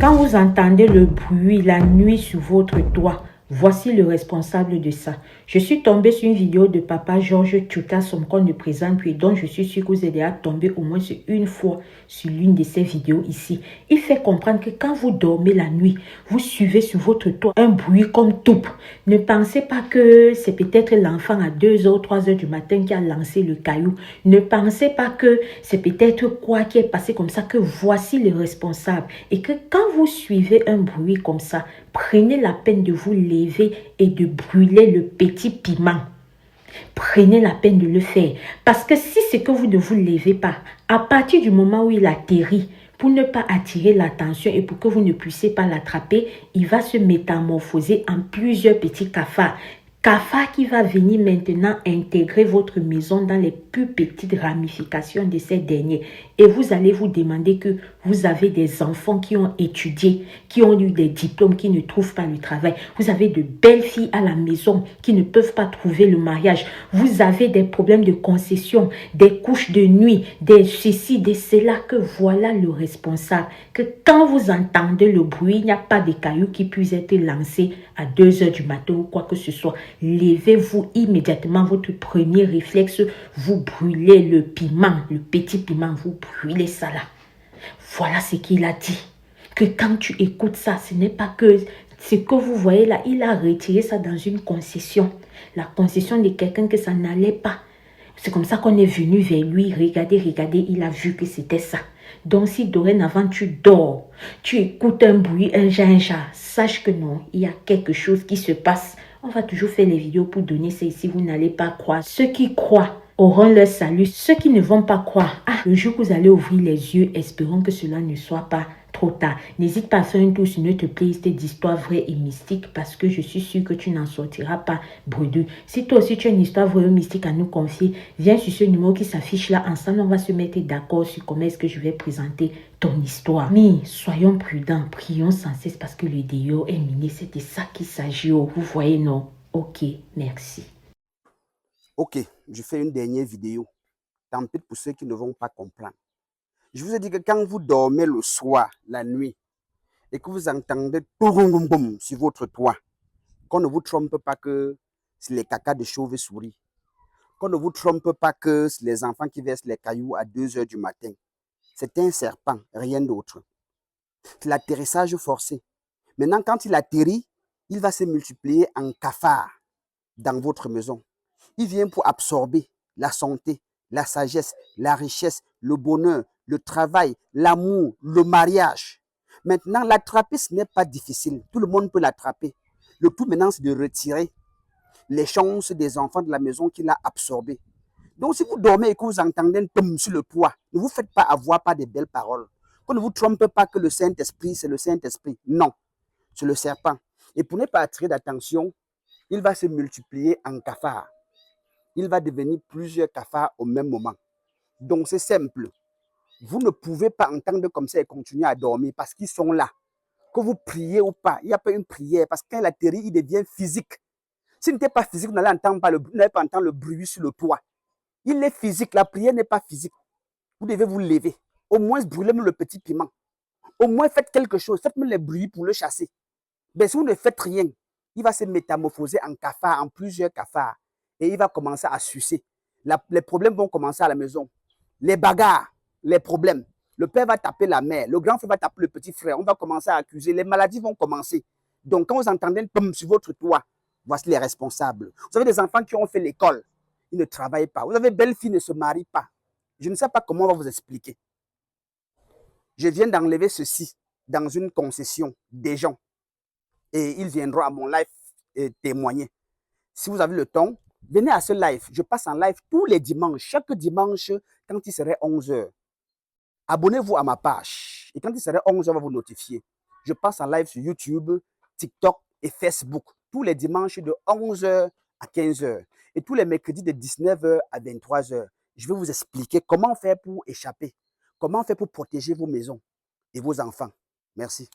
Quand vous entendez le bruit la nuit sur votre toit, voici le responsable de ça. Je suis tombée sur une vidéo de papa Georges Tchouta, son qu'on ne présente plus, dont je suis sûre que vous êtes déjà tombé au moins une fois sur l'une de ces vidéos ici. Il fait comprendre que quand vous dormez la nuit, vous suivez sur votre toit un bruit comme toupe. Ne pensez pas que c'est peut-être l'enfant à 2h, 3h du matin qui a lancé le caillou. Ne pensez pas que c'est peut-être quoi qui est passé comme ça, que voici le responsable. Et que quand vous suivez un bruit comme ça, prenez la peine de vous lever et de brûler le petit piment. Prenez la peine de le faire. Parce que si c'est que vous ne vous levez pas, à partir du moment où il atterrit, pour ne pas attirer l'attention et pour que vous ne puissiez pas l'attraper, il va se métamorphoser en plusieurs petits cafards. Cafard qui va venir maintenant intégrer votre maison dans les plus petites ramifications de ces derniers. Et vous allez vous demander que vous avez des enfants qui ont étudié, qui ont eu des diplômes, qui ne trouvent pas le travail. Vous avez de belles filles à la maison qui ne peuvent pas trouver le mariage. Vous avez des problèmes de concession, des couches de nuit, des ceci, des cela, que voilà le responsable. Que quand vous entendez le bruit, il n'y a pas de cailloux qui puissent être lancés à 2h du matin ou quoi que ce soit. Levez-vous immédiatement, votre premier réflexe, vous brûlez le piment, le petit piment, vous brûlez ça là. Voilà ce qu'il a dit. Que quand tu écoutes ça, ce n'est pas que ce que vous voyez là, il a retiré ça dans une concession. La concession de quelqu'un que ça n'allait pas. C'est comme ça qu'on est venu vers lui. Regardez, il a vu que c'était ça. Donc si dorénavant tu dors, tu écoutes un bruit, un ginja, sache que non, il y a quelque chose qui se passe. On va toujours faire les vidéos pour donner ça ici, vous n'allez pas croire. Ceux qui croient auront leur salut. Ceux qui ne vont pas croire, le jour que vous allez ouvrir les yeux, espérons que cela ne soit pas trop tard. N'hésite pas à faire un tour sur notre playlist d'histoires vraies et mystiques parce que je suis sûre que tu n'en sortiras pas bredouille. Si toi aussi tu as une histoire vraie ou mystique à nous confier, viens sur ce numéro qui s'affiche là. Ensemble, on va se mettre d'accord sur comment est-ce que je vais présenter ton histoire. Mais soyons prudents, prions sans cesse parce que le déo est miné. C'est de ça qu'il s'agit. Vous voyez, non? Ok, merci. Ok, je fais une dernière vidéo. Tant pis pour ceux qui ne vont pas comprendre. Je vous ai dit que quand vous dormez le soir, la nuit, et que vous entendez boum sur votre toit, qu'on ne vous trompe pas que c'est les cacas de chauve-souris, qu'on ne vous trompe pas que c'est les enfants qui versent les cailloux à 2h du matin. C'est un serpent, rien d'autre. C'est l'atterrissage forcé. Maintenant, quand il atterrit, il va se multiplier en cafard dans votre maison. Il vient pour absorber la santé, la sagesse, la richesse, le bonheur, le travail, l'amour, le mariage. Maintenant, l'attraper, ce n'est pas difficile. Tout le monde peut l'attraper. Le tout maintenant, c'est de retirer les chances des enfants de la maison qu'il a absorbés. Donc, si vous dormez et que vous entendez un tom sur le toit, ne vous faites pas avoir par des belles paroles. Qu'on ne vous trompe pas que le Saint-Esprit, c'est le Saint-Esprit. Non, c'est le serpent. Et pour ne pas attirer d'attention, il va se multiplier en cafard. Il va devenir plusieurs cafards au même moment. Donc, c'est simple. Vous ne pouvez pas entendre comme ça et continuer à dormir parce qu'ils sont là. Que vous priez ou pas, il n'y a pas une prière parce que quand il atterrit, il devient physique. S'il n'était pas physique, vous n'allez pas entendre le bruit sur le toit. Il est physique, la prière n'est pas physique. Vous devez vous lever. Au moins, brûlez-moi le petit piment. Au moins, faites quelque chose. Faites-moi les bruits pour le chasser. Mais si vous ne faites rien, il va se métamorphoser en cafard, en plusieurs cafards. Et il va commencer à sucer. Les problèmes vont commencer à la maison. Les bagarres, les problèmes. Le père va taper la mère, le grand frère va taper le petit frère. On va commencer à accuser. Les maladies vont commencer. Donc, quand vous entendez un pom sur votre toit, voici les responsables. Vous avez des enfants qui ont fait l'école. Ils ne travaillent pas. Vous avez belle-fille, ne se marie pas. Je ne sais pas comment on va vous expliquer. Je viens d'enlever ceci dans une concession des gens. Et ils viendront à mon live témoigner. Si vous avez le temps, venez à ce live. Je passe en live tous les dimanches, chaque dimanche, quand il serait 11h. Abonnez-vous à ma page. Et quand il serait 11h, on va vous notifier. Je passe en live sur YouTube, TikTok et Facebook. Tous les dimanches de 11h à 15h. Et tous les mercredis de 19h à 23h. Je vais vous expliquer comment faire pour échapper. Comment faire pour protéger vos maisons et vos enfants. Merci.